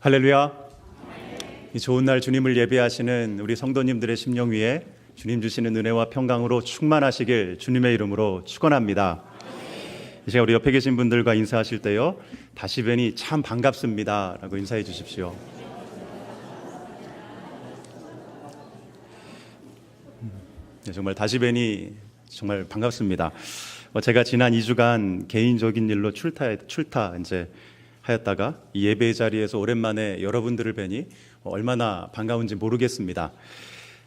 할렐루야. 이 좋은 날 주님을 예배하시는 우리 성도님들의 심령 위에 주님 주시는 은혜와 평강으로 충만하시길 주님의 이름으로 축원합니다. 이제 우리 옆에 계신 분들과 인사하실 때요, 다시 뵈니 참 반갑습니다 라고 인사해 주십시오. 네, 정말 다시 뵈니 정말 반갑습니다. 제가 지난 2주간 개인적인 일로 출타 이제 하였다가 이 예배 자리에서 오랜만에 여러분들을 뵈니 얼마나 반가운지 모르겠습니다.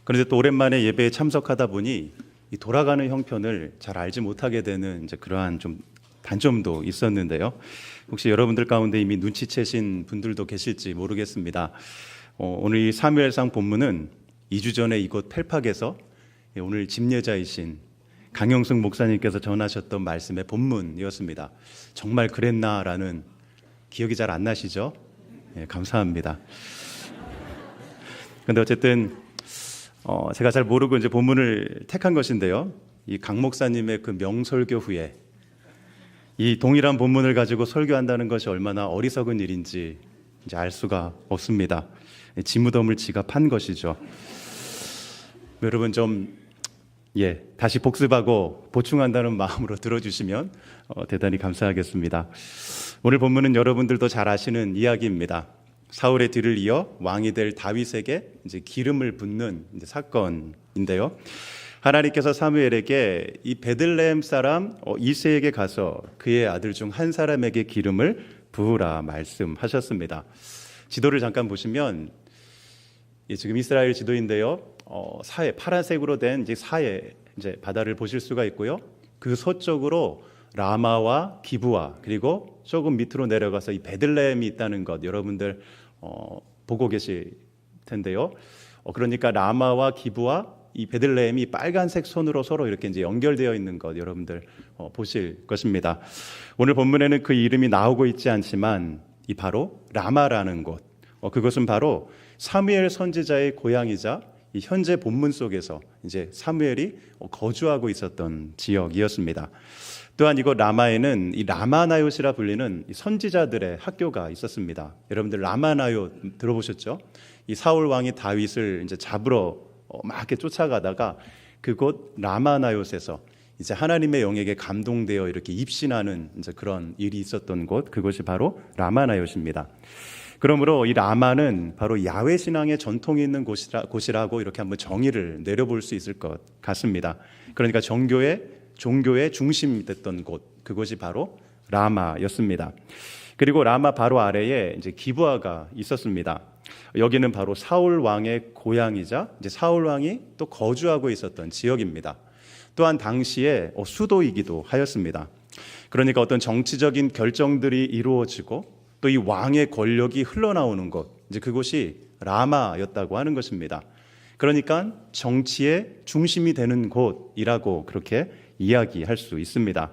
그런데 또 오랜만에 예배에 참석하다 보니 이 돌아가는 형편을 잘 알지 못하게 되는 이제 그러한 좀 단점도 있었는데요. 혹시 여러분들 가운데 이미 눈치채신 분들도 계실지 모르겠습니다. 오늘 이 사무엘상 본문은 2주 전에 이곳 펠팍에서 오늘 집례자이신 강영숙 목사님께서 전하셨던 말씀의 본문이었습니다. 정말 그랬나라는 기억이 잘 안 나시죠? 네, 감사합니다. 근데 어쨌든 제가 잘 모르고 이제 본문을 택한 것인데요. 이 강 목사님의 그 명설교 후에 이 동일한 본문을 가지고 설교한다는 것이 얼마나 어리석은 일인지 이제 알 수가 없습니다. 지무덤을 지가 판 것이죠. 여러분 좀 다시 복습하고 보충한다는 마음으로 들어주시면 대단히 감사하겠습니다. 오늘 본문은 여러분들도 잘 아시는 이야기입니다. 사울의 뒤를 이어 왕이 될 다윗에게 이제 기름을 붓는 이제 사건인데요. 하나님께서 사무엘에게 이 베들레헴 사람 이새에게 가서 그의 아들 중 한 사람에게 기름을 부으라 말씀하셨습니다. 지도를 잠깐 보시면 지금 이스라엘 지도인데요. 사해 파란색으로 된 이제 사해 이제 바다를 보실 수가 있고요. 그 서쪽으로 라마와 기브아, 그리고 조금 밑으로 내려가서 이 베들레헴이 있다는 것 여러분들 보고 계실 텐데요. 그러니까 라마와 기브아, 이 베들레헴이 빨간색 선으로 서로 이렇게 이제 연결되어 있는 것 여러분들 보실 것입니다. 오늘 본문에는 그 이름이 나오고 있지 않지만 이 바로 라마라는 곳, 그것은 바로 사무엘 선지자의 고향이자 이 현재 본문 속에서 이제 사무엘이 거주하고 있었던 지역이었습니다. 또한 이곳 라마에는 이 라마나요시라 불리는 선지자들의 학교가 있었습니다. 여러분들 라마나요 들어보셨죠? 이 사울 왕이 다윗을 이제 잡으러 막 이렇게 쫓아가다가 그곳 라마나요스에서 이제 하나님의 영에게 감동되어 이렇게 입신하는 이제 그런 일이 있었던 곳, 그것이 바로 라마나요시입니다. 그러므로 이 라마는 바로 야훼 신앙의 전통이 있는 곳이라고 이렇게 한번 정의를 내려볼 수 있을 것 같습니다. 그러니까 종교의 중심이 됐던 곳, 그것이 바로 라마였습니다. 그리고 라마 바로 아래에 이제 기브아가 있었습니다. 여기는 바로 사울 왕의 고향이자 이제 사울 왕이 또 거주하고 있었던 지역입니다. 또한 당시에 수도이기도 하였습니다. 그러니까 어떤 정치적인 결정들이 이루어지고 또 이 왕의 권력이 흘러나오는 곳, 이제 그곳이 라마였다고 하는 것입니다. 그러니까 정치의 중심이 되는 곳이라고 그렇게 이야기할 수 있습니다.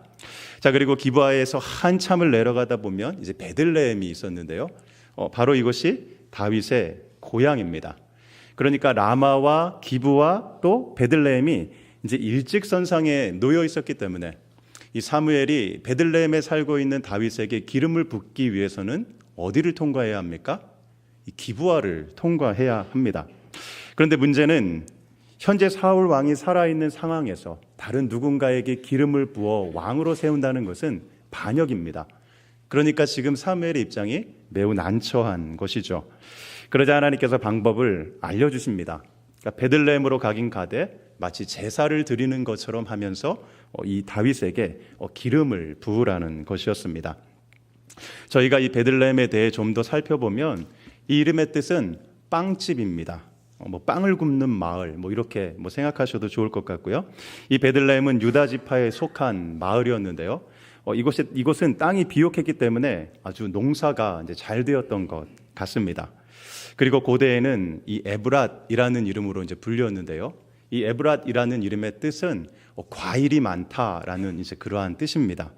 자, 그리고 기브아에서 한참을 내려가다 보면 이제 베들레헴이 있었는데요. 바로 이것이 다윗의 고향입니다. 그러니까 라마와 기브아 또 베들레헴이 이제 일직선상에 놓여 있었기 때문에 이 사무엘이 베들레헴에 살고 있는 다윗에게 기름을 붓기 위해서는 어디를 통과해야 합니까? 이 기브아를 통과해야 합니다. 그런데 문제는 현재 사울 왕이 살아있는 상황에서 다른 누군가에게 기름을 부어 왕으로 세운다는 것은 반역입니다. 그러니까 지금 사무엘의 입장이 매우 난처한 것이죠. 그러자 하나님께서 방법을 알려주십니다. 그러니까 베들레헴으로 가긴 가되 마치 제사를 드리는 것처럼 하면서 이 다윗에게 기름을 부으라는 것이었습니다. 저희가 이 베들레헴에 대해 좀 더 살펴보면 이 이름의 뜻은 빵집입니다. 빵을 굽는 마을 이렇게 생각하셔도 좋을 것 같고요. 이 베들레헴은 유다 지파에 속한 마을이었는데요. 이곳은 땅이 비옥했기 때문에 아주 농사가 이제 잘 되었던 것 같습니다. 그리고 고대에는 이 에브랏이라는 이름으로 이제 불렸는데요. 이 에브랏이라는 이름의 뜻은 과일이 많다라는 이제 그러한 뜻입니다.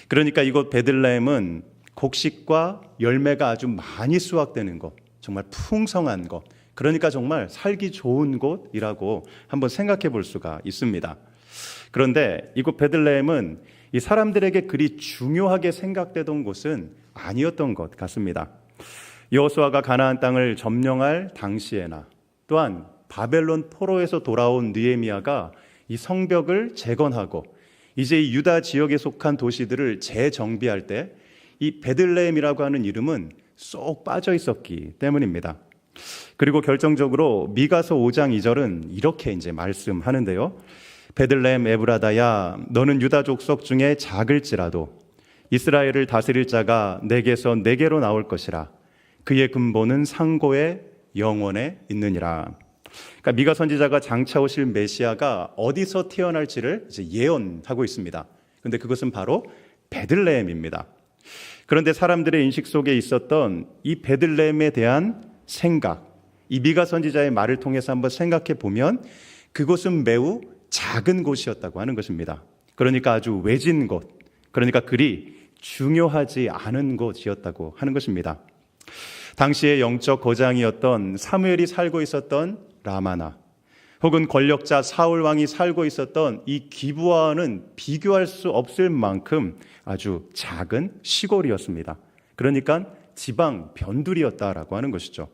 그러니까 이곳 베들레헴은 곡식과 열매가 아주 많이 수확되는 곳, 정말 풍성한 곳, 그러니까 정말 살기 좋은 곳이라고 한번 생각해 볼 수가 있습니다. 그런데 이곳 베들레헴은 이 사람들에게 그리 중요하게 생각되던 곳은 아니었던 것 같습니다. 여호수아가 가나안 땅을 점령할 당시에나 또한 바벨론 포로에서 돌아온 느헤미야가 이 성벽을 재건하고 이제 이 유다 지역에 속한 도시들을 재정비할 때 이 베들레헴이라고 하는 이름은 쏙 빠져 있었기 때문입니다. 그리고 결정적으로 미가서 5장 2절은 이렇게 이제 말씀하는데요. 베들레헴 에브라다야, 너는 유다 족속 중에 작을지라도 이스라엘을 다스릴 자가 내게서 내게로 나올 것이라. 그의 근본은 상고의 영원에 있느니라. 그러니까 미가 선지자가 장차 오실 메시아가 어디서 태어날지를 이제 예언하고 있습니다. 그런데 그것은 바로 베들레헴입니다. 그런데 사람들의 인식 속에 있었던 이 베들레헴에 대한 생각, 이 미가 선지자의 말을 통해서 한번 생각해 보면 그곳은 매우 작은 곳이었다고 하는 것입니다. 그러니까 아주 외진 곳, 그러니까 그리 중요하지 않은 곳이었다고 하는 것입니다. 당시의 영적 거장이었던 사무엘이 살고 있었던 라마나, 혹은 권력자 사울 왕이 살고 있었던 이 기브아와는 비교할 수 없을 만큼 아주 작은 시골이었습니다. 그러니까 지방 변두리였다라고 하는 것이죠.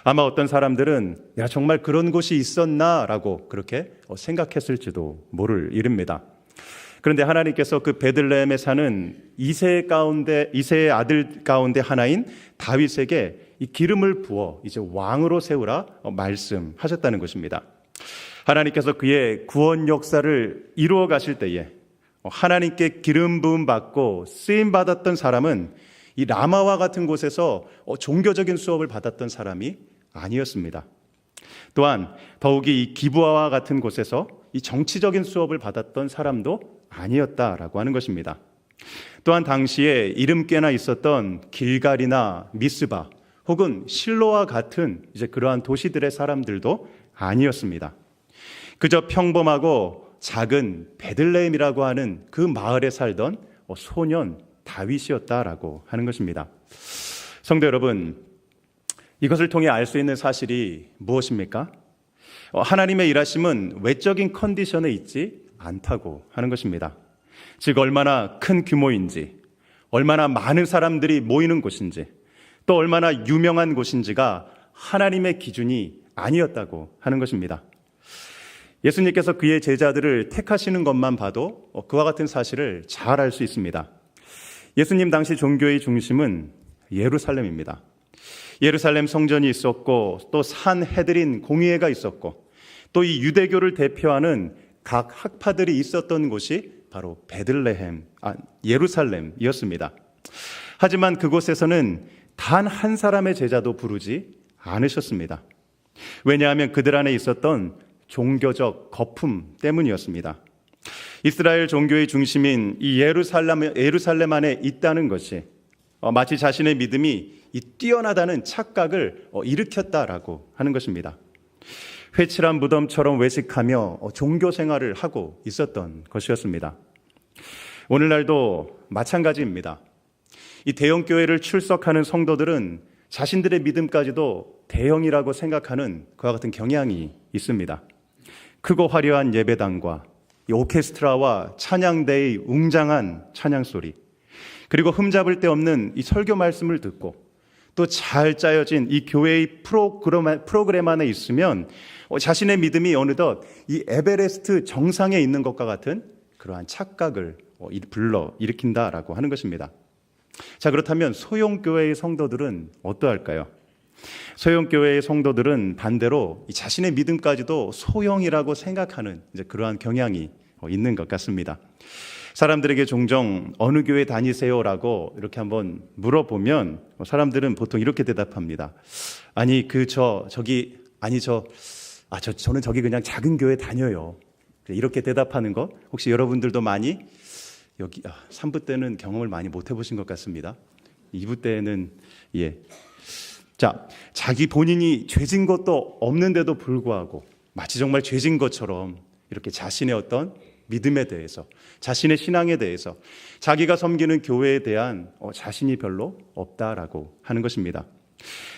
아마 어떤 사람들은 야, 정말 그런 곳이 있었나라고 그렇게 생각했을지도 모를 일입니다. 그런데 하나님께서 그 베들레헴에 사는 이새의 아들 가운데 하나인 다윗에게 이 기름을 부어 이제 왕으로 세우라 말씀하셨다는 것입니다. 하나님께서 그의 구원 역사를 이루어 가실 때에 하나님께 기름 부음 받고 쓰임 받았던 사람은 이 라마와 같은 곳에서 종교적인 수업을 받았던 사람이 아니었습니다. 또한 더욱이 이 기브아와 같은 곳에서 이 정치적인 수업을 받았던 사람도 아니었다라고 하는 것입니다. 또한 당시에 이름께나 있었던 길갈이나 미스바 혹은 실로와 같은 이제 그러한 도시들의 사람들도 아니었습니다. 그저 평범하고 작은 베들레헴이라고 하는 그 마을에 살던 소년 다윗이었다라고 하는 것입니다. 성도 여러분, 이것을 통해 알 수 있는 사실이 무엇입니까? 하나님의 일하심은 외적인 컨디션에 있지 않다고 하는 것입니다. 즉 얼마나 큰 규모인지, 얼마나 많은 사람들이 모이는 곳인지, 또 얼마나 유명한 곳인지가 하나님의 기준이 아니었다고 하는 것입니다. 예수님께서 그의 제자들을 택하시는 것만 봐도 그와 같은 사실을 잘 알 수 있습니다. 예수님 당시 종교의 중심은 예루살렘입니다. 예루살렘 성전이 있었고 또 산헤드린 공회가 있었고 또 이 유대교를 대표하는 각 학파들이 있었던 곳이 바로 예루살렘이었습니다. 하지만 그곳에서는 단 한 사람의 제자도 부르지 않으셨습니다. 왜냐하면 그들 안에 있었던 종교적 거품 때문이었습니다. 이스라엘 종교의 중심인 이 예루살렘 안에 있다는 것이 마치 자신의 믿음이 이 뛰어나다는 착각을 일으켰다라고 하는 것입니다. 회칠한 무덤처럼 외식하며 종교 생활을 하고 있었던 것이었습니다. 오늘날도 마찬가지입니다. 이 대형교회를 출석하는 성도들은 자신들의 믿음까지도 대형이라고 생각하는 그와 같은 경향이 있습니다. 크고 화려한 예배당과 이 오케스트라와 찬양대의 웅장한 찬양소리, 그리고 흠잡을 데 없는 이 설교 말씀을 듣고 또 잘 짜여진 이 교회의 프로그램 안에 있으면 자신의 믿음이 어느덧 이 에베레스트 정상에 있는 것과 같은 그러한 착각을 일으킨다라고 하는 것입니다. 자, 그렇다면 소형교회의 성도들은 어떠할까요? 소형교회의 성도들은 반대로 자신의 믿음까지도 소형이라고 생각하는 이제 그러한 경향이 있는 것 같습니다. 사람들에게 종종 어느 교회 다니세요라고 이렇게 한번 물어보면 사람들은 보통 이렇게 대답합니다. 저는 저기 그냥 작은 교회 다녀요. 이렇게 대답하는 거 혹시 여러분들도 많이 여기 3부 때는 경험을 많이 못 해보신 것 같습니다. 2부 때는 자기 본인이 죄진 것도 없는데도 불구하고 마치 정말 죄진 것처럼 이렇게 자신의 어떤 믿음에 대해서, 자신의 신앙에 대해서, 자기가 섬기는 교회에 대한 자신이 별로 없다라고 하는 것입니다.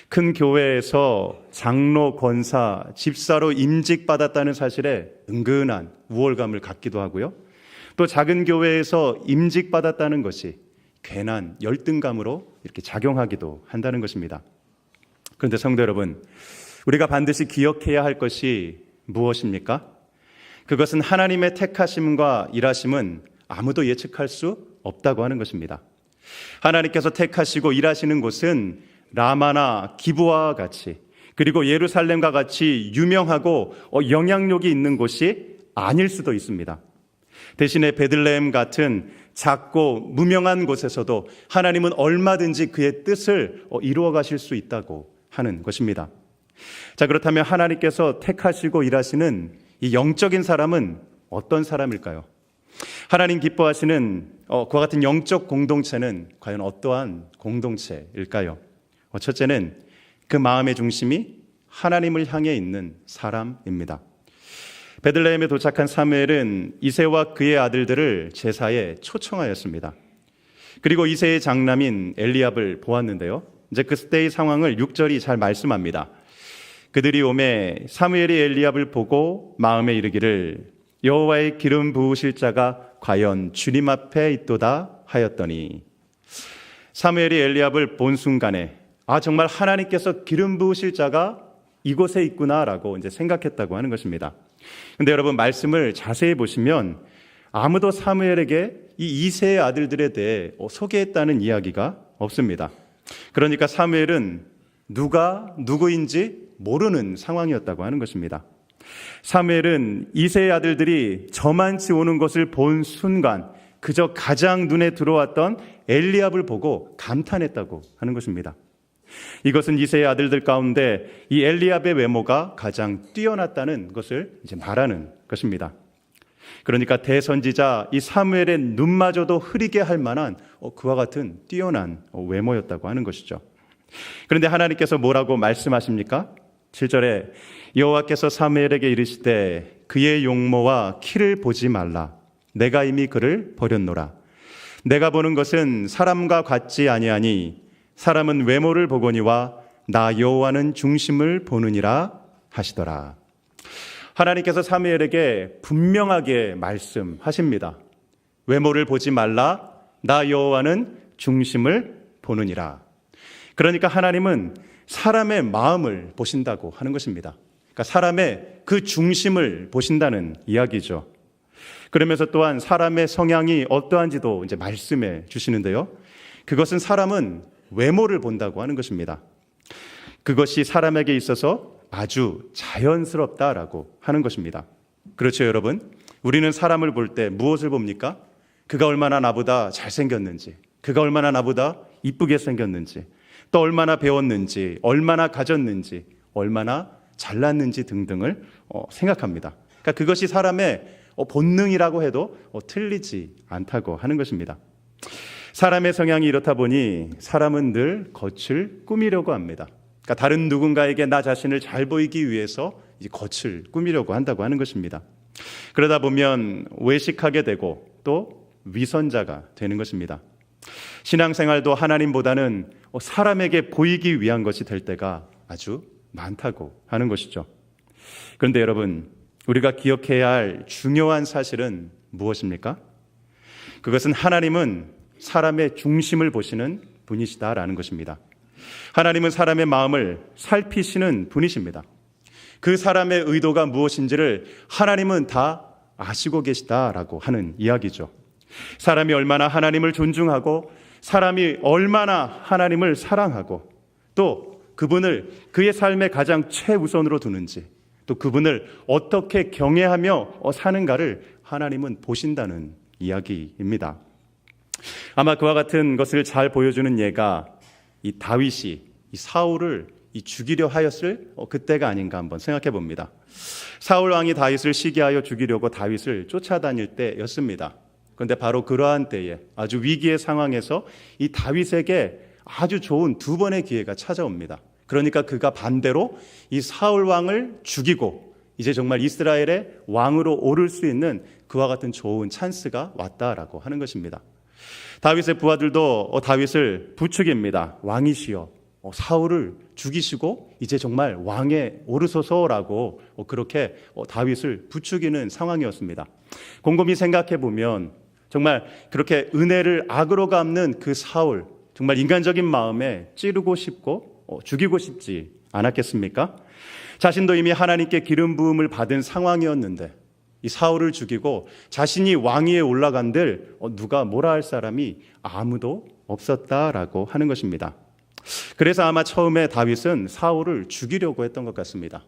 큰 교회에서 장로, 권사, 집사로 임직받았다는 사실에 은근한 우월감을 갖기도 하고요. 또 작은 교회에서 임직받았다는 것이 괜한 열등감으로 이렇게 작용하기도 한다는 것입니다. 그런데 성도 여러분, 우리가 반드시 기억해야 할 것이 무엇입니까? 그것은 하나님의 택하심과 일하심은 아무도 예측할 수 없다고 하는 것입니다. 하나님께서 택하시고 일하시는 곳은 라마나 기브아와 같이, 그리고 예루살렘과 같이 유명하고 영향력이 있는 곳이 아닐 수도 있습니다. 대신에 베들레헴 같은 작고 무명한 곳에서도 하나님은 얼마든지 그의 뜻을 이루어 가실 수 있다고 하는 것입니다. 자, 그렇다면 하나님께서 택하시고 일하시는 이 영적인 사람은 어떤 사람일까요? 하나님 기뻐하시는 그와 같은 영적 공동체는 과연 어떠한 공동체일까요? 첫째는 그 마음의 중심이 하나님을 향해 있는 사람입니다. 베들레헴에 도착한 사무엘은 이새와 그의 아들들을 제사에 초청하였습니다. 그리고 이새의 장남인 엘리압을 보았는데요. 이제 그때의 상황을 6절이 잘 말씀합니다. 그들이 오매 사무엘이 엘리압을 보고 마음에 이르기를 여호와의 기름 부으실 자가 과연 주님 앞에 있도다 하였더니, 사무엘이 엘리압을 본 순간에 정말 하나님께서 기름 부으실 자가 이곳에 있구나라고 이제 생각했다고 하는 것입니다. 근데 여러분, 말씀을 자세히 보시면 아무도 사무엘에게 이 이새의 아들들에 대해 소개했다는 이야기가 없습니다. 그러니까 사무엘은 누가 누구인지 모르는 상황이었다고 하는 것입니다. 사무엘은 이새의 아들들이 저만치 오는 것을 본 순간 그저 가장 눈에 들어왔던 엘리압을 보고 감탄했다고 하는 것입니다. 이것은 이새의 아들들 가운데 이 엘리압의 외모가 가장 뛰어났다는 것을 이제 말하는 것입니다. 그러니까 대선지자 이 사무엘의 눈마저도 흐리게 할 만한 그와 같은 뛰어난 외모였다고 하는 것이죠. 그런데 하나님께서 뭐라고 말씀하십니까? 7절에 여호와께서 사무엘에게 이르시되 그의 용모와 키를 보지 말라. 내가 이미 그를 버렸노라. 내가 보는 것은 사람과 같지 아니하니 사람은 외모를 보거니와 나 여호와는 중심을 보느니라 하시더라. 하나님께서 사무엘에게 분명하게 말씀하십니다. 외모를 보지 말라. 나 여호와는 중심을 보느니라. 그러니까 하나님은 사람의 마음을 보신다고 하는 것입니다. 그러니까 사람의 그 중심을 보신다는 이야기죠. 그러면서 또한 사람의 성향이 어떠한지도 이제 말씀해 주시는데요. 그것은 사람은 외모를 본다고 하는 것입니다. 그것이 사람에게 있어서 아주 자연스럽다라고 하는 것입니다. 그렇죠, 여러분? 우리는 사람을 볼 때 무엇을 봅니까? 그가 얼마나 나보다 잘생겼는지, 그가 얼마나 나보다 이쁘게 생겼는지, 또 얼마나 배웠는지, 얼마나 가졌는지, 얼마나 잘났는지 등등을 생각합니다. 그러니까 그것이 사람의 본능이라고 해도 틀리지 않다고 하는 것입니다. 사람의 성향이 이렇다 보니 사람은 늘 겉을 꾸미려고 합니다. 그러니까 다른 누군가에게 나 자신을 잘 보이기 위해서 겉을 꾸미려고 한다고 하는 것입니다. 그러다 보면 외식하게 되고 또 위선자가 되는 것입니다. 신앙생활도 하나님보다는 사람에게 보이기 위한 것이 될 때가 아주 많다고 하는 것이죠. 그런데 여러분, 우리가 기억해야 할 중요한 사실은 무엇입니까? 그것은 하나님은 사람의 중심을 보시는 분이시다라는 것입니다. 하나님은 사람의 마음을 살피시는 분이십니다. 그 사람의 의도가 무엇인지를 하나님은 다 아시고 계시다라고 하는 이야기죠. 사람이 얼마나 하나님을 존중하고 사람이 얼마나 하나님을 사랑하고 또 그분을 그의 삶의 가장 최우선으로 두는지 또 그분을 어떻게 경외하며 사는가를 하나님은 보신다는 이야기입니다. 아마 그와 같은 것을 잘 보여주는 예가 이 다윗이 이 사울을 죽이려 하였을 그때가 아닌가 한번 생각해 봅니다. 사울 왕이 다윗을 시기하여 죽이려고 다윗을 쫓아다닐 때였습니다. 그런데 바로 그러한 때에 아주 위기의 상황에서 이 다윗에게 아주 좋은 두 번의 기회가 찾아옵니다. 그러니까 그가 반대로 이 사울 왕을 죽이고 이제 정말 이스라엘의 왕으로 오를 수 있는 그와 같은 좋은 찬스가 왔다라고 하는 것입니다. 다윗의 부하들도 다윗을 부추깁니다. 왕이시여, 사울을 죽이시고 이제 정말 왕에 오르소서라고 그렇게 다윗을 부추기는 상황이었습니다. 곰곰이 생각해 보면 정말 그렇게 은혜를 악으로 갚는 그 사울, 정말 인간적인 마음에 찌르고 싶고 죽이고 싶지 않았겠습니까? 자신도 이미 하나님께 기름 부음을 받은 상황이었는데 이 사울을 죽이고 자신이 왕위에 올라간들 누가 뭐라 할 사람이 아무도 없었다라고 하는 것입니다. 그래서 아마 처음에 다윗은 사울을 죽이려고 했던 것 같습니다.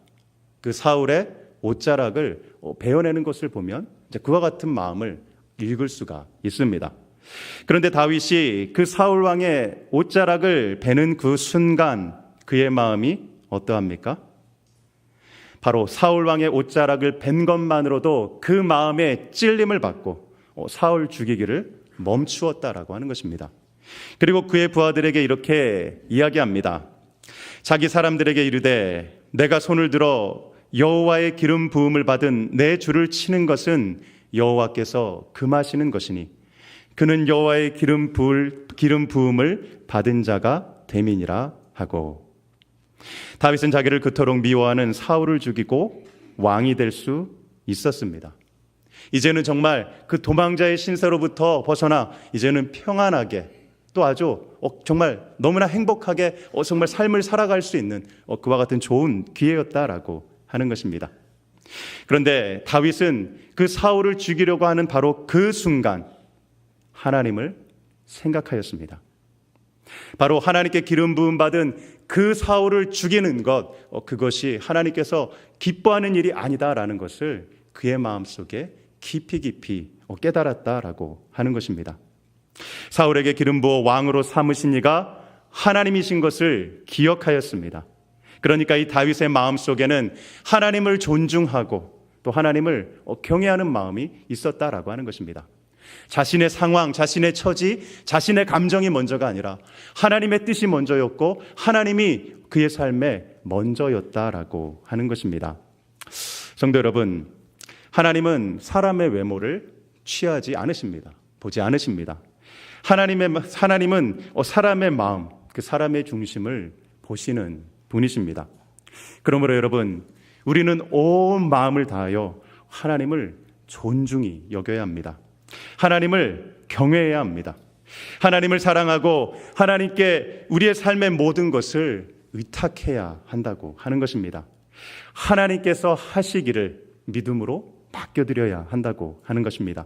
그 사울의 옷자락을 베어내는 것을 보면 이제 그와 같은 마음을 읽을 수가 있습니다. 그런데 다윗이 그 사울 왕의 옷자락을 베는 그 순간 그의 마음이 어떠합니까? 바로 사울 왕의 옷자락을 벤 것만으로도 그 마음에 찔림을 받고 사울 죽이기를 멈추었다라고 하는 것입니다. 그리고 그의 부하들에게 이렇게 이야기합니다. 자기 사람들에게 이르되 내가 손을 들어 여호와의 기름 부음을 받은 내 주를 치는 것은 여호와께서 금하시는 것이니 그는 여호와의 기름 부음을 받은 자가 됨이니라 하고, 다윗은 자기를 그토록 미워하는 사울을 죽이고 왕이 될 수 있었습니다. 이제는 정말 그 도망자의 신세로부터 벗어나 이제는 평안하게 또 아주 정말 너무나 행복하게 정말 삶을 살아갈 수 있는 그와 같은 좋은 기회였다라고 하는 것입니다. 그런데 다윗은 그 사울을 죽이려고 하는 바로 그 순간 하나님을 생각하였습니다. 바로 하나님께 기름 부음 받은 그 사울을 죽이는 것, 그것이 하나님께서 기뻐하는 일이 아니다라는 것을 그의 마음속에 깊이 깨달았다라고 하는 것입니다. 사울에게 기름 부어 왕으로 삼으신 이가 하나님이신 것을 기억하였습니다. 그러니까 이 다윗의 마음속에는 하나님을 존중하고 또 하나님을 경외하는 마음이 있었다라고 하는 것입니다. 자신의 상황, 자신의 처지, 자신의 감정이 먼저가 아니라 하나님의 뜻이 먼저였고 하나님이 그의 삶에 먼저였다라고 하는 것입니다. 성도 여러분, 하나님은 사람의 외모를 취하지 않으십니다. 보지 않으십니다. 하나님은 사람의 마음, 그 사람의 중심을 보시는 분이십니다. 그러므로 여러분, 우리는 온 마음을 다하여 하나님을 존중히 여겨야 합니다. 하나님을 경외해야 합니다. 하나님을 사랑하고 하나님께 우리의 삶의 모든 것을 의탁해야 한다고 하는 것입니다. 하나님께서 하시기를 믿음으로 맡겨드려야 한다고 하는 것입니다.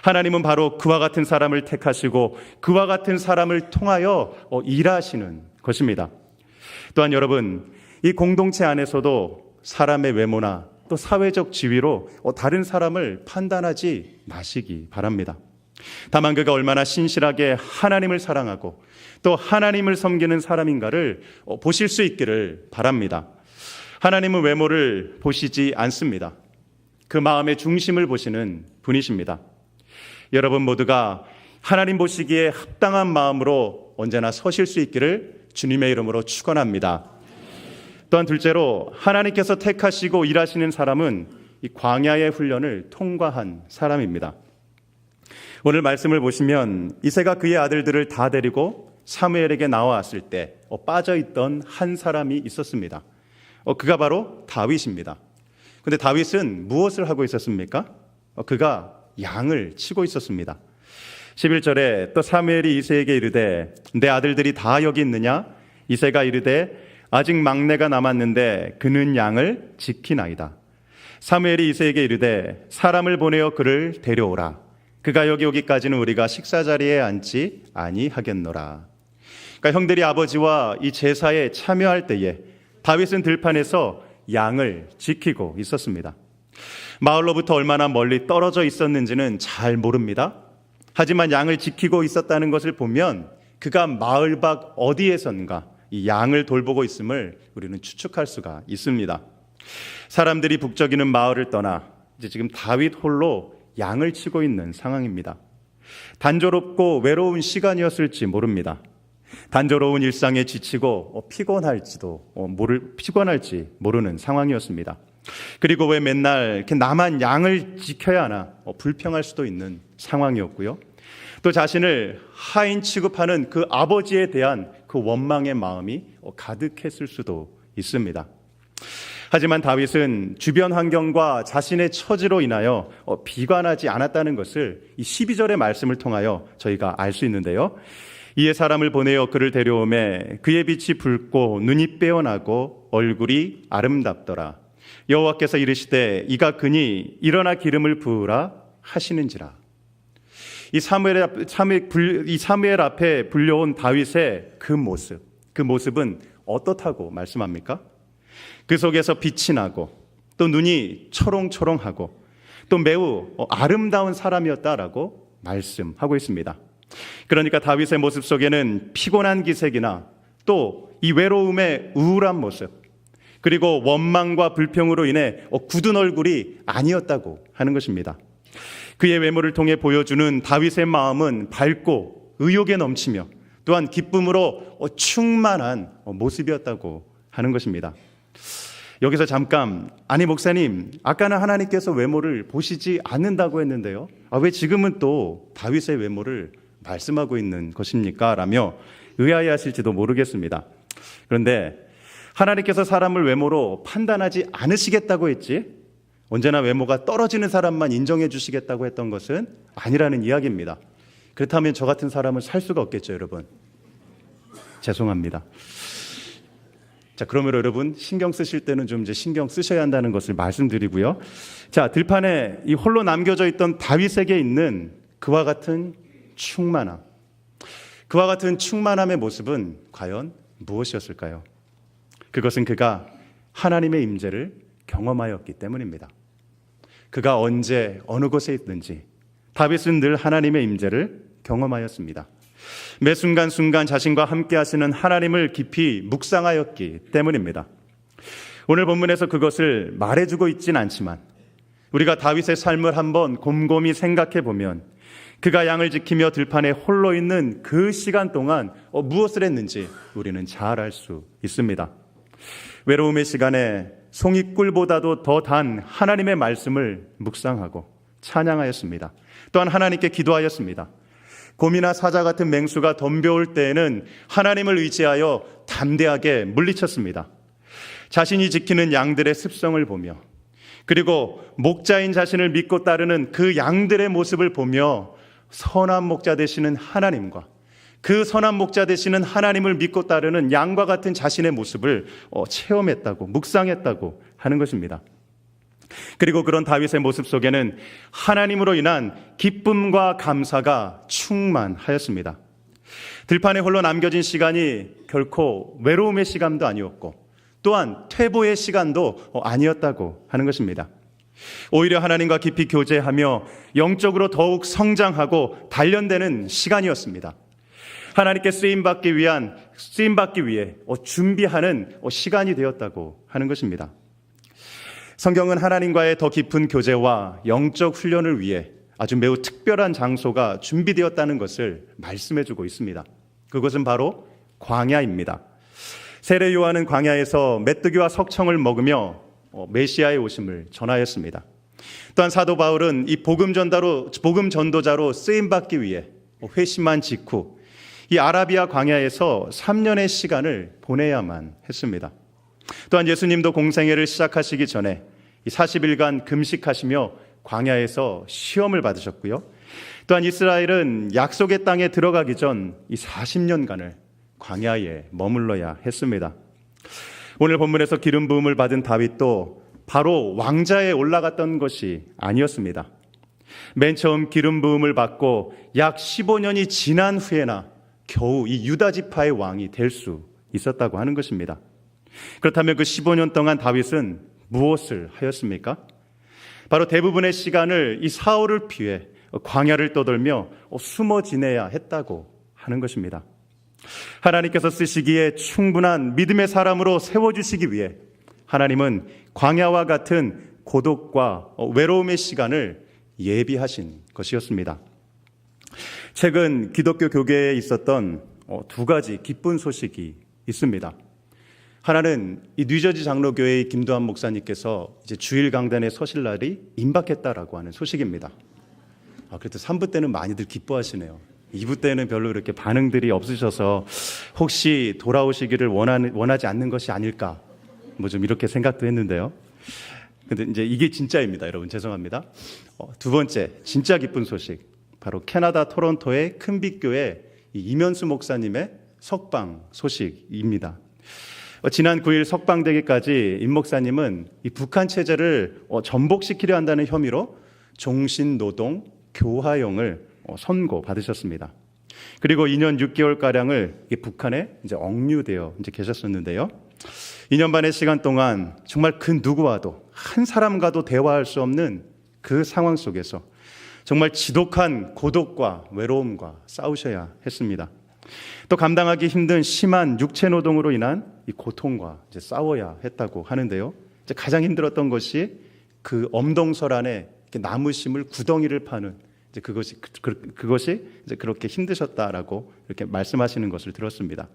하나님은 바로 그와 같은 사람을 택하시고 그와 같은 사람을 통하여 일하시는 것입니다. 또한 여러분, 이 공동체 안에서도 사람의 외모나 또 사회적 지위로 다른 사람을 판단하지 마시기 바랍니다. 다만 그가 얼마나 신실하게 하나님을 사랑하고 또 하나님을 섬기는 사람인가를 보실 수 있기를 바랍니다. 하나님은 외모를 보시지 않습니다. 그 마음의 중심을 보시는 분이십니다. 여러분 모두가 하나님 보시기에 합당한 마음으로 언제나 서실 수 있기를 주님의 이름으로 축원합니다. 또한 둘째로, 하나님께서 택하시고 일하시는 사람은 이 광야의 훈련을 통과한 사람입니다. 오늘 말씀을 보시면 이새가 그의 아들들을 다 데리고 사무엘에게 나왔을 때 빠져있던 한 사람이 있었습니다. 그가 바로 다윗입니다. 그런데 다윗은 무엇을 하고 있었습니까? 그가 양을 치고 있었습니다. 11절에 또 사무엘이 이새에게 이르되 내 아들들이 다 여기 있느냐? 이새가 이르되 아직 막내가 남았는데 그는 양을 지키나이다. 사무엘이 이새에게 이르되 사람을 보내어 그를 데려오라. 그가 여기 오기까지는 우리가 식사 자리에 앉지 아니하겠노라. 그러니까 형들이 아버지와 이 제사에 참여할 때에 다윗은 들판에서 양을 지키고 있었습니다. 마을로부터 얼마나 멀리 떨어져 있었는지는 잘 모릅니다. 하지만 양을 지키고 있었다는 것을 보면 그가 마을 밖 어디에선가 이 양을 돌보고 있음을 우리는 추측할 수가 있습니다. 사람들이 북적이는 마을을 떠나 이제 지금 다윗 홀로 양을 치고 있는 상황입니다. 단조롭고 외로운 시간이었을지 모릅니다. 단조로운 일상에 지치고 피곤할지 모르는 상황이었습니다. 그리고 왜 맨날 이렇게 나만 양을 지켜야 하나 불평할 수도 있는 상황이었고요. 또 자신을 하인 취급하는 그 아버지에 대한 그 원망의 마음이 가득했을 수도 있습니다. 하지만 다윗은 주변 환경과 자신의 처지로 인하여 비관하지 않았다는 것을 이 12절의 말씀을 통하여 저희가 알 수 있는데요. 이에 사람을 보내어 그를 데려오매 그의 빛이 붉고 눈이 빼어나고 얼굴이 아름답더라. 여호와께서 이르시되 이가 그니 일어나 기름을 부으라 하시는지라. 이 사무엘 앞에 불려온 다윗의 그 모습은 어떻다고 말씀합니까? 그 속에서 빛이 나고 또 눈이 초롱초롱하고 또 매우 아름다운 사람이었다라고 말씀하고 있습니다. 그러니까 다윗의 모습 속에는 피곤한 기색이나 또 이 외로움의 우울한 모습, 그리고 원망과 불평으로 인해 굳은 얼굴이 아니었다고 하는 것입니다. 그의 외모를 통해 보여주는 다윗의 마음은 밝고 의욕에 넘치며 또한 기쁨으로 충만한 모습이었다고 하는 것입니다. 여기서 잠깐, 아니 목사님, 아까는 하나님께서 외모를 보시지 않는다고 했는데요, 왜 지금은 또 다윗의 외모를 말씀하고 있는 것입니까? 라며 의아해하실지도 모르겠습니다. 그런데 하나님께서 사람을 외모로 판단하지 않으시겠다고 했지, 언제나 외모가 떨어지는 사람만 인정해 주시겠다고 했던 것은 아니라는 이야기입니다. 그렇다면 저 같은 사람은 살 수가 없겠죠, 여러분. 죄송합니다. 자, 그러면 여러분 신경 쓰실 때는 좀 이제 신경 쓰셔야 한다는 것을 말씀드리고요. 자, 들판에 이 홀로 남겨져 있던 다윗에게 있는 그와 같은 충만함, 그와 같은 충만함의 모습은 과연 무엇이었을까요? 그것은 그가 하나님의 임재를 경험하였기 때문입니다. 그가 언제 어느 곳에 있든지 다윗은 늘 하나님의 임재를 경험하였습니다. 매 순간순간 자신과 함께 하시는 하나님을 깊이 묵상하였기 때문입니다. 오늘 본문에서 그것을 말해주고 있진 않지만 우리가 다윗의 삶을 한번 곰곰이 생각해 보면 그가 양을 지키며 들판에 홀로 있는 그 시간 동안 무엇을 했는지 우리는 잘 알 수 있습니다. 외로움의 시간에 송이꿀보다도 더 단 하나님의 말씀을 묵상하고 찬양하였습니다. 또한 하나님께 기도하였습니다. 곰이나 사자 같은 맹수가 덤벼올 때에는 하나님을 의지하여 담대하게 물리쳤습니다. 자신이 지키는 양들의 습성을 보며, 그리고 목자인 자신을 믿고 따르는 그 양들의 모습을 보며 선한 목자 되시는 하나님과 그 선한 목자 되시는 하나님을 믿고 따르는 양과 같은 자신의 모습을 체험했다고, 묵상했다고 하는 것입니다. 그리고 그런 다윗의 모습 속에는 하나님으로 인한 기쁨과 감사가 충만하였습니다. 들판에 홀로 남겨진 시간이 결코 외로움의 시간도 아니었고 또한 퇴보의 시간도 아니었다고 하는 것입니다. 오히려 하나님과 깊이 교제하며 영적으로 더욱 성장하고 단련되는 시간이었습니다. 하나님께 쓰임받기 위해 준비하는 시간이 되었다고 하는 것입니다. 성경은 하나님과의 더 깊은 교제와 영적 훈련을 위해 아주 매우 특별한 장소가 준비되었다는 것을 말씀해주고 있습니다. 그것은 바로 광야입니다. 세례 요한은 광야에서 메뚜기와 석청을 먹으며 메시아의 오심을 전하였습니다. 또한 사도 바울은 이 복음 전도자로 쓰임받기 위해 회심한 직후 이 아라비아 광야에서 3년의 시간을 보내야만 했습니다. 또한 예수님도 공생애를 시작하시기 전에 이 40일간 금식하시며 광야에서 시험을 받으셨고요. 또한 이스라엘은 약속의 땅에 들어가기 전 이 40년간을 광야에 머물러야 했습니다. 오늘 본문에서 기름 부음을 받은 다윗도 바로 왕좌에 올라갔던 것이 아니었습니다. 맨 처음 기름 부음을 받고 약 15년이 지난 후에나 겨우 이 유다 지파의 왕이 될 수 있었다고 하는 것입니다. 그렇다면 그 15년 동안 다윗은 무엇을 하였습니까? 바로 대부분의 시간을 이 사울을 피해 광야를 떠돌며 숨어 지내야 했다고 하는 것입니다. 하나님께서 쓰시기에 충분한 믿음의 사람으로 세워주시기 위해 하나님은 광야와 같은 고독과 외로움의 시간을 예비하신 것이었습니다. 최근 기독교 교계에 있었던 두 가지 기쁜 소식이 있습니다. 하나는 이 뉴저지 장로교회의 김도한 목사님께서 이제 주일 강단에 서실 날이 임박했다라고 하는 소식입니다. 그래도 3부 때는 많이들 기뻐하시네요. 2부 때는 별로 이렇게 반응들이 없으셔서 혹시 돌아오시기를 원하지 않는 것이 아닐까, 뭐 좀 이렇게 생각도 했는데요. 근데 이제 이게 진짜입니다, 여러분. 죄송합니다. 두 번째 진짜 기쁜 소식, 바로 캐나다 토론토의 큰빛교회 이 이면수 목사님의 석방 소식입니다. 지난 9일 석방되기까지 임 목사님은 이 북한 체제를 전복시키려 한다는 혐의로 종신노동 교화형을 선고받으셨습니다. 그리고 2년 6개월가량을 북한에 이제 억류되어 계셨었는데요. 2년 반의 시간 동안 정말 그 누구와도 한 사람과도 대화할 수 없는 그 상황 속에서 정말 지독한 고독과 외로움과 싸우셔야 했습니다. 또 감당하기 힘든 심한 육체 노동으로 인한 이 고통과 이제 싸워야 했다고 하는데요. 이제 가장 힘들었던 것이 그 엄동설 안에 나무심을 구덩이를 파는 이제 그것이 이제 그렇게 힘드셨다라고 이렇게 말씀하시는 것을 들었습니다.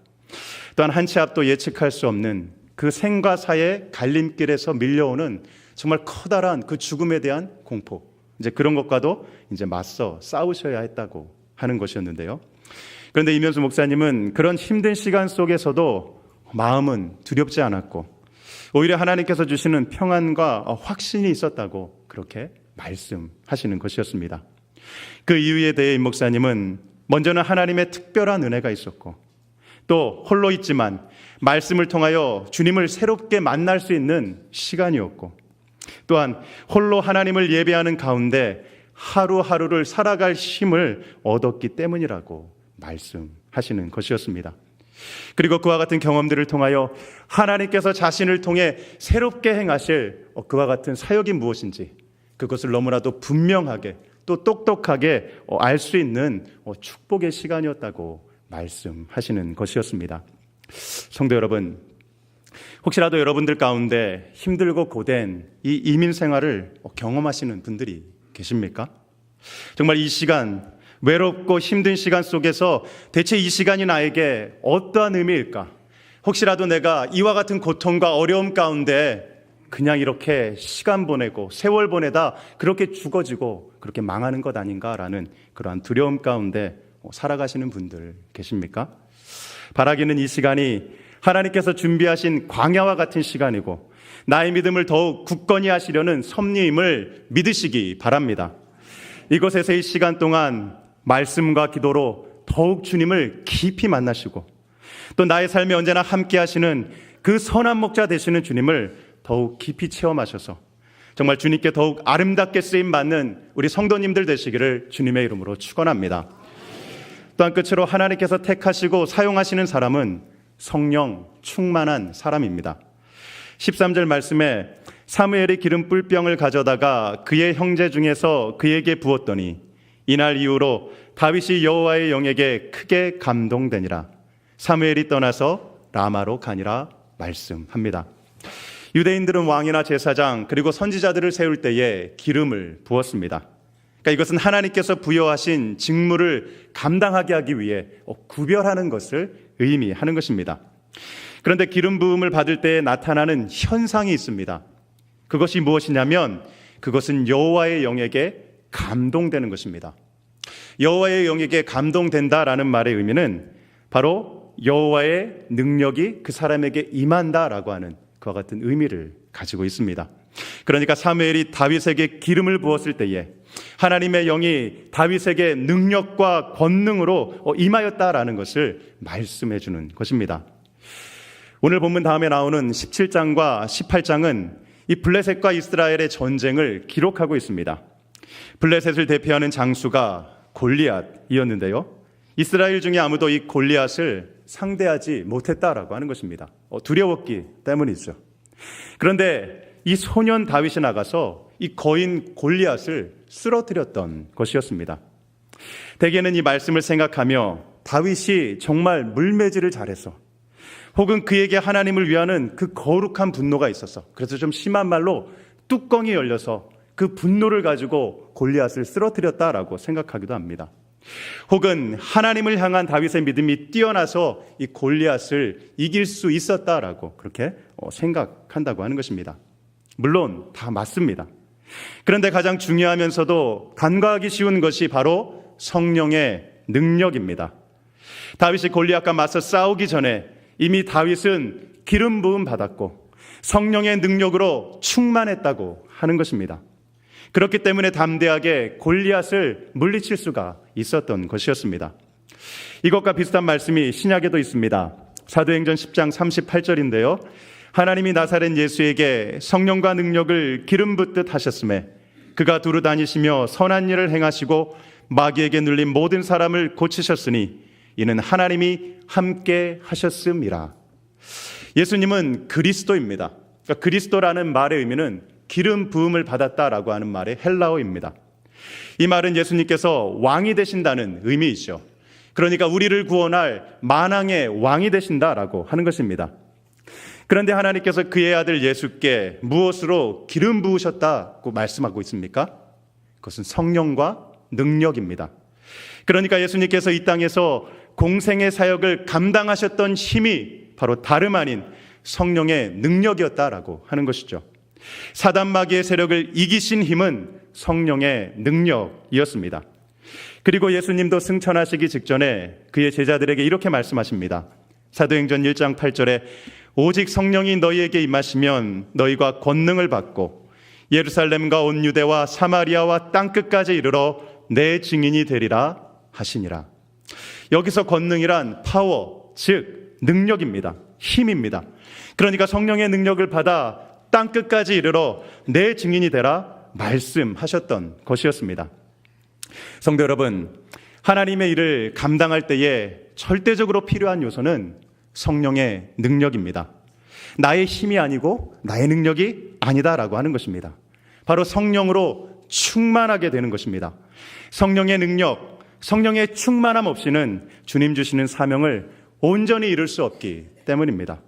또한 한 치 앞도 예측할 수 없는 그 생과 사의 갈림길에서 밀려오는 정말 커다란 그 죽음에 대한 공포, 이제 그런 것과도 이제 맞서 싸우셔야 했다고 하는 것이었는데요. 그런데 이면수 목사님은 그런 힘든 시간 속에서도 마음은 두렵지 않았고 오히려 하나님께서 주시는 평안과 확신이 있었다고 그렇게 말씀하시는 것이었습니다. 그 이유에 대해 임 목사님은 먼저는 하나님의 특별한 은혜가 있었고 또 홀로 있지만 말씀을 통하여 주님을 새롭게 만날 수 있는 시간이었고 또한 홀로 하나님을 예배하는 가운데 하루하루를 살아갈 힘을 얻었기 때문이라고 말씀하시는 것이었습니다. 그리고 그와 같은 경험들을 통하여 하나님께서 자신을 통해 새롭게 행하실 그와 같은 사역이 무엇인지 그것을 너무나도 분명하게 또 똑똑하게 알 수 있는 축복의 시간이었다고 말씀하시는 것이었습니다. 성도 여러분, 혹시라도 여러분들 가운데 힘들고 고된 이 이민 생활을 경험하시는 분들이 계십니까? 정말 이 시간, 외롭고 힘든 시간 속에서 대체 이 시간이 나에게 어떠한 의미일까? 혹시라도 내가 이와 같은 고통과 어려움 가운데 그냥 이렇게 시간 보내고 세월 보내다 그렇게 죽어지고 그렇게 망하는 것 아닌가라는 그러한 두려움 가운데 살아가시는 분들 계십니까? 바라기는 이 시간이 하나님께서 준비하신 광야와 같은 시간이고 나의 믿음을 더욱 굳건히 하시려는 섭리임을 믿으시기 바랍니다. 이곳에서 이 시간 동안 말씀과 기도로 더욱 주님을 깊이 만나시고 또 나의 삶에 언제나 함께 하시는 그 선한 목자 되시는 주님을 더욱 깊이 체험하셔서 정말 주님께 더욱 아름답게 쓰임받는 우리 성도님들 되시기를 주님의 이름으로 축원합니다. 또한 끝으로 하나님께서 택하시고 사용하시는 사람은 성령 충만한 사람입니다. 13절 말씀에 사무엘이 기름 뿔병을 가져다가 그의 형제 중에서 그에게 부었더니 이날 이후로 다윗이 여호와의 영에게 크게 감동되니라. 사무엘이 떠나서 라마로 가니라 말씀합니다. 유대인들은 왕이나 제사장 그리고 선지자들을 세울 때에 기름을 부었습니다. 그러니까 이것은 하나님께서 부여하신 직무를 감당하게 하기 위해 구별하는 것을 의미하는 것입니다. 그런데 기름 부음을 받을 때에 나타나는 현상이 있습니다. 그것이 무엇이냐면 그것은 여호와의 영에게 감동되는 것입니다. 여호와의 영에게 감동된다라는 말의 의미는 바로 여호와의 능력이 그 사람에게 임한다라고 하는 그와 같은 의미를 가지고 있습니다. 그러니까 사무엘이 다윗에게 기름을 부었을 때에 하나님의 영이 다윗에게 능력과 권능으로 임하였다라는 것을 말씀해 주는 것입니다. 오늘 본문 다음에 나오는 17장과 18장은 이 블레셋과 이스라엘의 전쟁을 기록하고 있습니다. 블레셋을 대표하는 장수가 골리앗이었는데요. 이스라엘 중에 아무도 이 골리앗을 상대하지 못했다라고 하는 것입니다. 두려웠기 때문이죠. 그런데 이 소년 다윗이 나가서 이 거인 골리앗을 쓰러뜨렸던 것이었습니다. 대개는 이 말씀을 생각하며 다윗이 정말 물매질을 잘해서 혹은 그에게 하나님을 위하는 그 거룩한 분노가 있어서 그래서 좀 심한 말로 뚜껑이 열려서 그 분노를 가지고 골리앗을 쓰러뜨렸다라고 생각하기도 합니다. 혹은 하나님을 향한 다윗의 믿음이 뛰어나서 이 골리앗을 이길 수 있었다라고 그렇게 생각한다고 하는 것입니다. 물론 다 맞습니다. 그런데 가장 중요하면서도 간과하기 쉬운 것이 바로 성령의 능력입니다. 다윗이 골리앗과 맞서 싸우기 전에 이미 다윗은 기름 부음 받았고 성령의 능력으로 충만했다고 하는 것입니다. 그렇기 때문에 담대하게 골리앗을 물리칠 수가 있었던 것이었습니다. 이것과 비슷한 말씀이 신약에도 있습니다. 사도행전 10장 38절인데요. 하나님이 나사렛 예수에게 성령과 능력을 기름 붓듯 하셨음에 그가 두루 다니시며 선한 일을 행하시고 마귀에게 눌린 모든 사람을 고치셨으니 이는 하나님이 함께 하셨음이라. 예수님은 그리스도입니다. 그러니까 그리스도라는 말의 의미는 기름 부음을 받았다라고 하는 말의 헬라어입니다. 이 말은 예수님께서 왕이 되신다는 의미이죠. 그러니까 우리를 구원할 만왕의 왕이 되신다라고 하는 것입니다. 그런데 하나님께서 그의 아들 예수께 무엇으로 기름 부으셨다고 말씀하고 있습니까? 그것은 성령과 능력입니다. 그러니까 예수님께서 이 땅에서 공생의 사역을 감당하셨던 힘이 바로 다름 아닌 성령의 능력이었다라고 하는 것이죠. 사단 마귀의 세력을 이기신 힘은 성령의 능력이었습니다. 그리고 예수님도 승천하시기 직전에 그의 제자들에게 이렇게 말씀하십니다. 사도행전 1장 8절에 오직 성령이 너희에게 임하시면 너희가 권능을 받고 예루살렘과 온 유대와 사마리아와 땅끝까지 이르러 내 증인이 되리라 하시니라. 여기서 권능이란 파워, 즉 능력입니다. 힘입니다. 그러니까 성령의 능력을 받아 땅끝까지 이르러 내 증인이 되라 말씀하셨던 것이었습니다. 성도 여러분, 하나님의 일을 감당할 때에 절대적으로 필요한 요소는 성령의 능력입니다. 나의 힘이 아니고 나의 능력이 아니다라고 하는 것입니다. 바로 성령으로 충만하게 되는 것입니다. 성령의 능력, 성령의 충만함 없이는 주님 주시는 사명을 온전히 이룰 수 없기 때문입니다.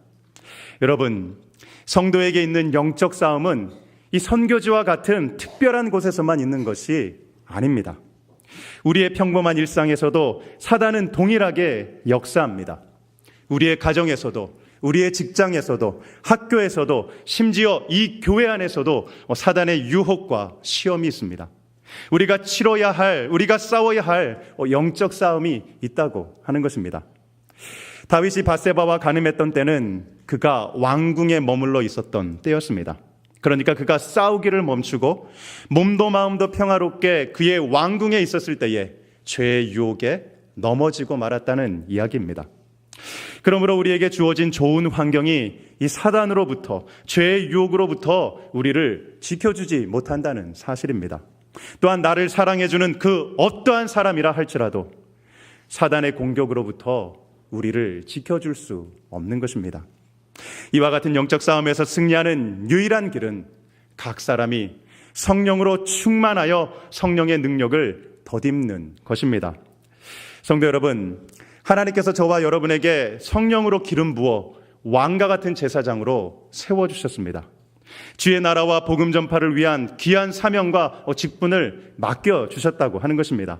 여러분, 성도에게 있는 영적 싸움은 이 선교지와 같은 특별한 곳에서만 있는 것이 아닙니다. 우리의 평범한 일상에서도 사단은 동일하게 역사합니다. 우리의 가정에서도, 우리의 직장에서도, 학교에서도, 심지어 이 교회 안에서도 사단의 유혹과 시험이 있습니다. 우리가 치러야 할, 우리가 싸워야 할 영적 싸움이 있다고 하는 것입니다. 다윗이 밧세바와 간음했던 때는 그가 왕궁에 머물러 있었던 때였습니다. 그러니까 그가 싸우기를 멈추고 몸도 마음도 평화롭게 그의 왕궁에 있었을 때에 죄의 유혹에 넘어지고 말았다는 이야기입니다. 그러므로 우리에게 주어진 좋은 환경이 이 사단으로부터, 죄의 유혹으로부터 우리를 지켜주지 못한다는 사실입니다. 또한 나를 사랑해주는 그 어떠한 사람이라 할지라도 사단의 공격으로부터 우리를 지켜줄 수 없는 것입니다. 이와 같은 영적 싸움에서 승리하는 유일한 길은 각 사람이 성령으로 충만하여 성령의 능력을 덧입는 것입니다. 성도 여러분, 하나님께서 저와 여러분에게 성령으로 기름 부어 왕과 같은 제사장으로 세워주셨습니다. 주의 나라와 복음 전파를 위한 귀한 사명과 직분을 맡겨주셨다고 하는 것입니다.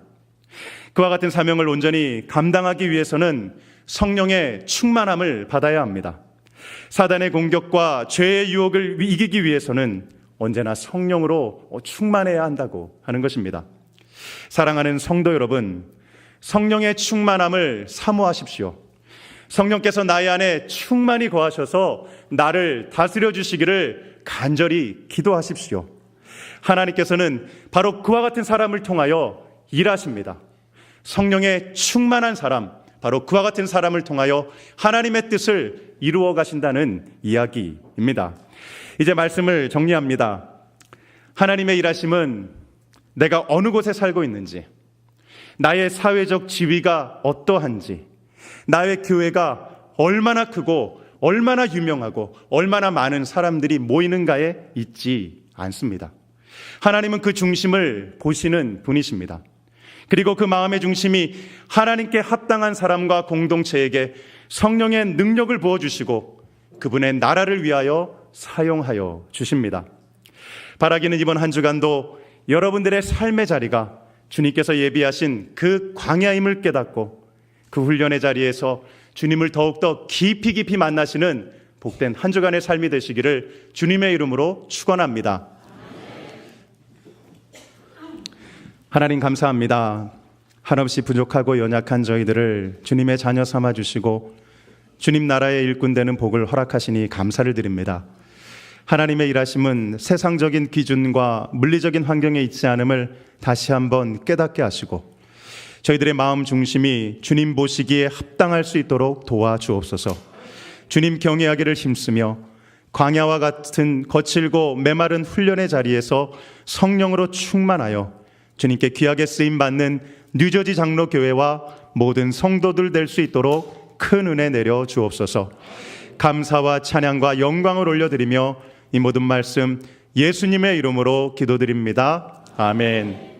그와 같은 사명을 온전히 감당하기 위해서는 성령의 충만함을 받아야 합니다. 사단의 공격과 죄의 유혹을 이기기 위해서는 언제나 성령으로 충만해야 한다고 하는 것입니다. 사랑하는 성도 여러분, 성령의 충만함을 사모하십시오. 성령께서 나의 안에 충만히 거하셔서 나를 다스려 주시기를 간절히 기도하십시오. 하나님께서는 바로 그와 같은 사람을 통하여 일하십니다. 성령의 충만한 사람, 바로 그와 같은 사람을 통하여 하나님의 뜻을 이루어 가신다는 이야기입니다. 이제 말씀을 정리합니다. 하나님의 일하심은 내가 어느 곳에 살고 있는지, 나의 사회적 지위가 어떠한지, 나의 교회가 얼마나 크고 얼마나 유명하고 얼마나 많은 사람들이 모이는가에 있지 않습니다. 하나님은 그 중심을 보시는 분이십니다. 그리고 그 마음의 중심이 하나님께 합당한 사람과 공동체에게 성령의 능력을 부어주시고 그분의 나라를 위하여 사용하여 주십니다. 바라기는 이번 한 주간도 여러분들의 삶의 자리가 주님께서 예비하신 그 광야임을 깨닫고 그 훈련의 자리에서 주님을 더욱더 깊이 만나시는 복된 한 주간의 삶이 되시기를 주님의 이름으로 축원합니다. 하나님 감사합니다. 한없이 부족하고 연약한 저희들을 주님의 자녀 삼아 주시고 주님 나라의 일꾼 되는 복을 허락하시니 감사를 드립니다. 하나님의 일하심은 세상적인 기준과 물리적인 환경에 있지 않음을 다시 한번 깨닫게 하시고 저희들의 마음 중심이 주님 보시기에 합당할 수 있도록 도와주옵소서. 주님 경외하기를 힘쓰며 광야와 같은 거칠고 메마른 훈련의 자리에서 성령으로 충만하여 주님께 귀하게 쓰임받는 뉴저지 장로교회와 모든 성도들 될 수 있도록 큰 은혜 내려 주옵소서. 감사와 찬양과 영광을 올려드리며 이 모든 말씀 예수님의 이름으로 기도드립니다. 아멘.